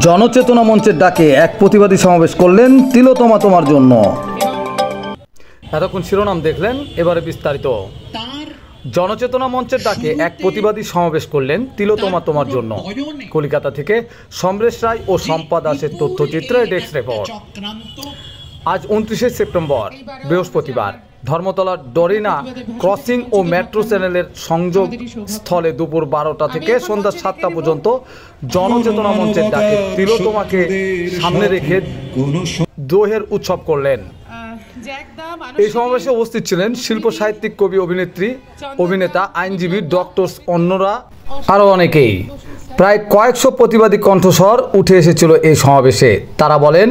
জনচেতনা মঞ্চের ডাকে এক প্রতিবাদী সমাবেশ করলেন তিলোত্তমা তোমার জন্য। এতক্ষণ শিরোনাম দেখলেন, এবারে বিস্তারিত। জনচেতনা মঞ্চের ডাকে এক প্রতিবাদী সমাবেশ করলেন তিলোত্তমা তোমার জন্য। কলকাতা থেকে সমরেশ রায় ও শম্পা দাসের তথ্যচিত্রে ডেস্ক রিপোর্ট। আজ 29শে সেপ্টেম্বর বৃহস্পতিবার ধর্মতলার ডরিনা ক্রসিং ও মেট্রো চ্যানেলের সংযোগ স্থলে দুপুর 12টা থেকে সন্ধ্যা 7টা পর্যন্ত জনচেতনা মঞ্চের ডাকে তিলোত্তমাকে সামনে রেখে দোহের উৎসব করলেন। এই সমাবেশে উপস্থিত ছিলেন শিল্প সাহিত্যিক, কবি, অভিনেত্রী, অভিনেতা, আইনজীবী, ডক্টর, অন্যরা আরও অনেকেই। প্রায় কয়েকশো প্রতিবাদী কণ্ঠস্বর উঠে এসেছিল এই সমাবেশে। তারা বলেন,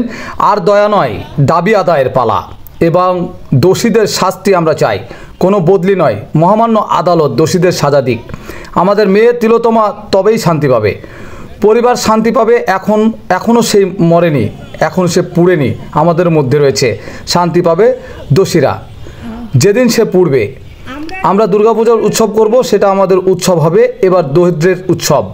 আর দয়া নয়, দাবি আদায়ের পালা এবং দোষীদের শাস্তি আমরা চাই, কোনো বদলি নয়। মহামান্য আদালত দোষীদের সাজা দিক। আমাদের মেয়ে তিলোত্তমা তবেই শান্তি পাবে, পরিবার শান্তি পাবে। এখনও সে মরেনি, এখন সে পুড়েনি, আমাদের মধ্যে রয়েছে। শান্তি পাবে দোষীরা যেদিন সে পুড়বে। আমরা দুর্গাপূজার উৎসব করব, সেটা আমাদের উৎসব হবে এবার দরিদ্রের উৎসব।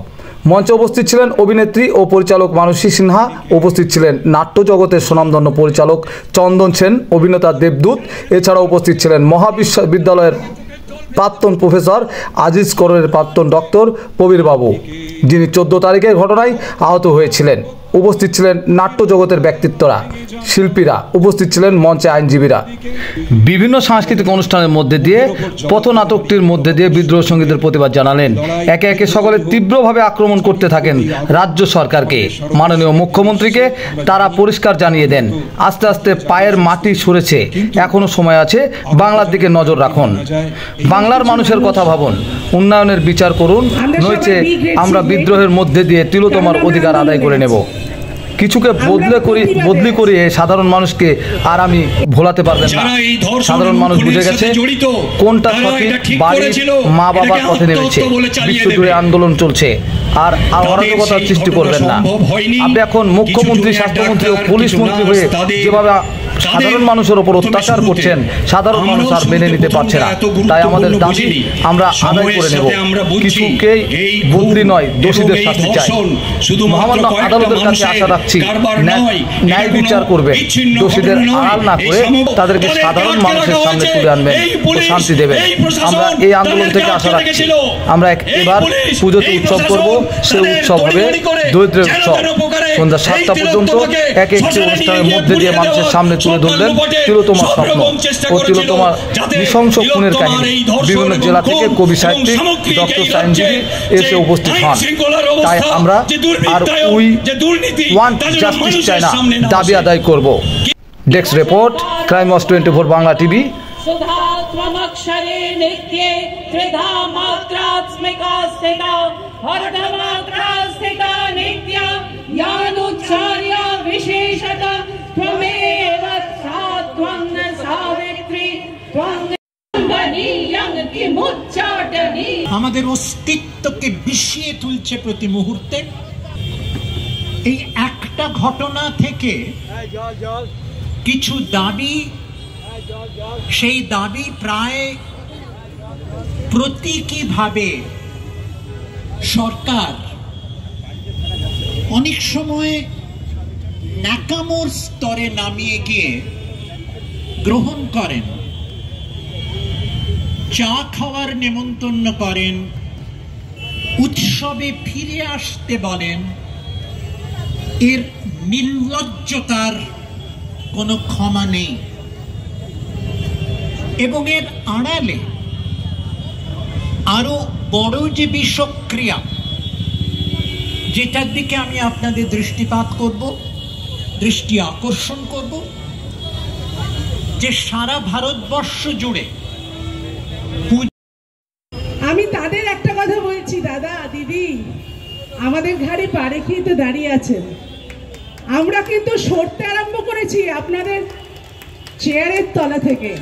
মঞ্চে উপস্থিত ছিলেন অভিনেত্রী ও পরিচালক মানসী সিনহা, উপস্থিত ছিলেন নাট্য জগতের সুনামধন্য পরিচালক চন্দন সেন, অভিনেতা দেবদূত। এছাড়াও উপস্থিত ছিলেন মহাবিশ্ববিদ্যালয়ের প্রাক্তন প্রফেসর আজিজ করের প্রাক্তন ডক্টর প্রবীর বাবু, যিনি 14 তারিখের ঘটনায় আহত হয়েছিলেন। উপস্থিত ছিলেন নাট্য জগতের ব্যক্তিত্বরা, শিল্পীরা, উপস্থিত ছিলেন মঞ্চে আইনজীবীরা। বিভিন্ন সাংস্কৃতিক অনুষ্ঠানের মধ্যে দিয়ে পথনাটকটির মধ্যে দিয়ে বিদ্রোহ সঙ্গীতের প্রতিবাদ জানালেন। একে একে সকলে তীব্রভাবে আক্রমণ করতে থাকেন রাজ্য সরকারকে, মাননীয় মুখ্যমন্ত্রীকে। তারা পরিষ্কার জানিয়ে দেন, আস্তে আস্তে পায়ের মাটি সরেছে, এখনো সময় আছে, বাংলার দিকে নজর রাখুন, বাংলার মানুষের কথা ভাবুন, উন্নয়নের বিচার করুন, নইছে আমরা বিদ্রোহের মধ্যে দিয়ে তিলোত্তমার অধিকার আদায় করে নেব। কিছুকে বদলি করিয়ে সাধারণ মানুষকে আর আমি ভোলাতে পারবেন না। সাধারণ মানুষ বুঝে গেছে কোনটা সঠিক। বাড়ির মা বাবার পথে নেমেছে, বিশ্বজুড়ে আন্দোলন চলছে। আর অরাজকতার সৃষ্টি করবেন না। আপনি এখন মুখ্যমন্ত্রী, স্বাস্থ্যমন্ত্রী ও পুলিশ মন্ত্রী হয়ে যেভাবে সাধারণ মানুষের ওপর অত্যাচার করছেন, সাধারণ মানুষ আর মেনে নিতে পারছে না। তাই আমাদের দাবি আমরা আদায় করে নেব। কিছুকেই বদলি নয়, দোষীদের শাস্তি চাই। মহামান্য আদালতের কাছে আশা রাখছি, ন্যায় বিচার করবে, দোষীদের আড়াল না করে তাদেরকে সাধারণ মানুষের সামনে তুলে আনবেন ও শান্তি দেবেন। আমরা এই আন্দোলন থেকে আশা রাখছি। আমরা এবার পুজোতে উৎসব করব, সে উৎসব হবে দরিদ্রের উৎসব। সন্ধ্যা 7টা পর্যন্ত এক একটি অনুষ্ঠানের মধ্যে দিয়ে মানুষের সামনে তুলে ধরলেন তিলোত্তমার স্বপ্ন ও তিলোত্তমার নৃশংস খুনের কাহিনী। বিভিন্ন জেলা থেকে কবি, সাহিত্যিক, ডক্টর, আইনজীবী এসে উপস্থিত হন। তাই আমরা আর উই ওয়ান্ট জাস্টিস চাই না, দাবি আদায় করব। Desk report, crime watch 24 Bangla TV. আমাদের অস্তিত্বকে বিষিয়ে তুলছে প্রতি মুহূর্তে। এই একটা ঘটনা থেকে কিছু দাবি, সেই দাবি প্রায় প্রতীকীভাবে সরকার অনেক সময় ন্যাকামোর স্তরে নামিয়ে গিয়ে গ্রহণ করেন, চা খাওয়ার নেমন্তন্ন করেন, উৎসবে ফিরে আসতে বলেন। এর নির্লজ্জতার কোনো ক্ষমা নেই এবং এর আড়ালে আরো বড় যে বিষক্রিয়া, যেটার দিকে আমি আপনাদের দৃষ্টি আকর্ষণ করব, যে সারা ভারতবর্ষ জুড়ে আমি তাদের একটা কথা বলছি, দাদা, দিদি, আমাদের ঘাড়ে পা রেখেই তো দাঁড়িয়ে আছেন। আমরা কিন্তু সরতে আরম্ভ করেছি আপনাদের চেয়ারের তলা থেকে।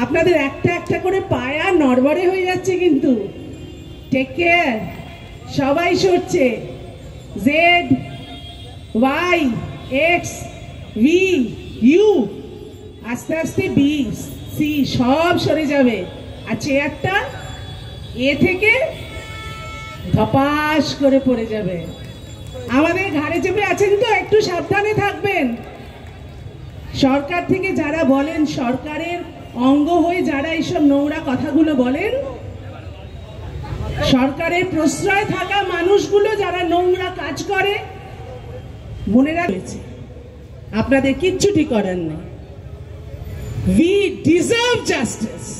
আপনাদের একটা একটা করে পায়া নড়বড়ে হয়ে যাচ্ছে, কিন্তু টেক কেয়ার। সবাই সরছে, Z, Y, X, V, U, আস্তে আস্তে বি, সি সব সরে যাবে। আর চেয়ারটা এ থেকে ধপাস করে পড়ে যাবে। আমাদের ঘাড়ে চেপে আছেন তো, একটু সাবধানে থাকবেন। সরকার থেকে যারা বলেন, সরকারের অঙ্গ হয়ে যারা এইসব নোংরা কথাগুলো বলেন, সরকারের প্রশ্রয় থাকা মানুষগুলো যারা নোংরা কাজ করে, মনে রাখছে আপনাদের কিচ্ছুটি করার নেই। We deserve justice.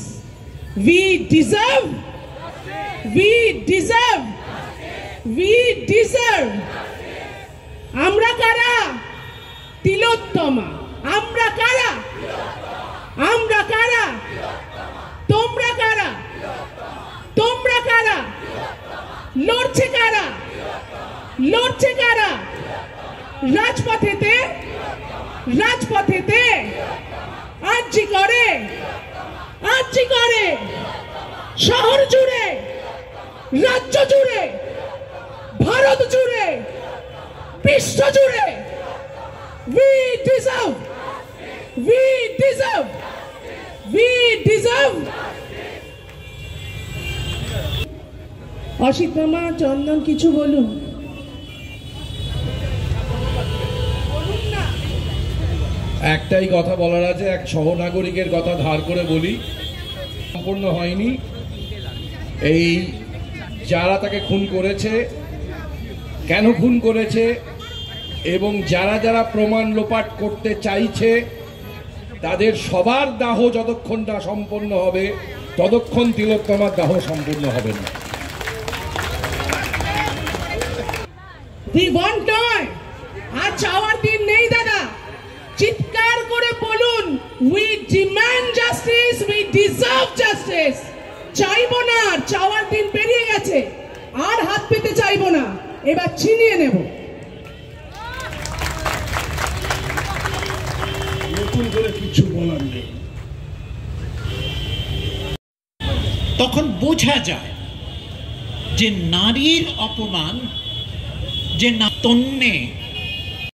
We deserve. We deserve. We deserve. আমরা কারা? তিলোত্তমা। আমরা কারা? আমরা কারা? তোমরা কারা? তোমরা কারা? লড়ছে কারা? লড়ছে কারা? রাজপথেতে, রাজপথেতে আর্জি করে, আর্জি করে, শহর জুড়ে, রাজ্য জুড়ে, ভারত জুড়ে, বিশ্ব জুড়ে। We deserve. We deserve. We deserve. Asit মামা, চন্দন কিছু বলুন। একটাই কথা বলার আছে, এক সহনাগরিকের কথা ধার করে বলি, সম্পূর্ণ হয়নি। এই যারা তাকে খুন করেছে, কেন খুন করেছে, এবং যারা যারা প্রমাণ লোপাট করতে চাইছে, তাদের সবার দাহ যতক্ষণ না সম্পন্ন হবে, ততক্ষণ তিলোত্তমার দাহ সম্পূর্ণ হবে না। নয়, আর চাওয়ার দিন নেই দাদা। চিৎকার করে বলুন, we demand justice, we deserve justice. চাইবো না, আর চাওয়ার দিন পেরিয়ে গেছে, আর হাত পেতে চাইবো না, এবার ছিনিয়ে নেব। নতুন করে কিছু বলার নেই। তখন বোঝা যায় যে নারীর অপমান, যে না তন্নে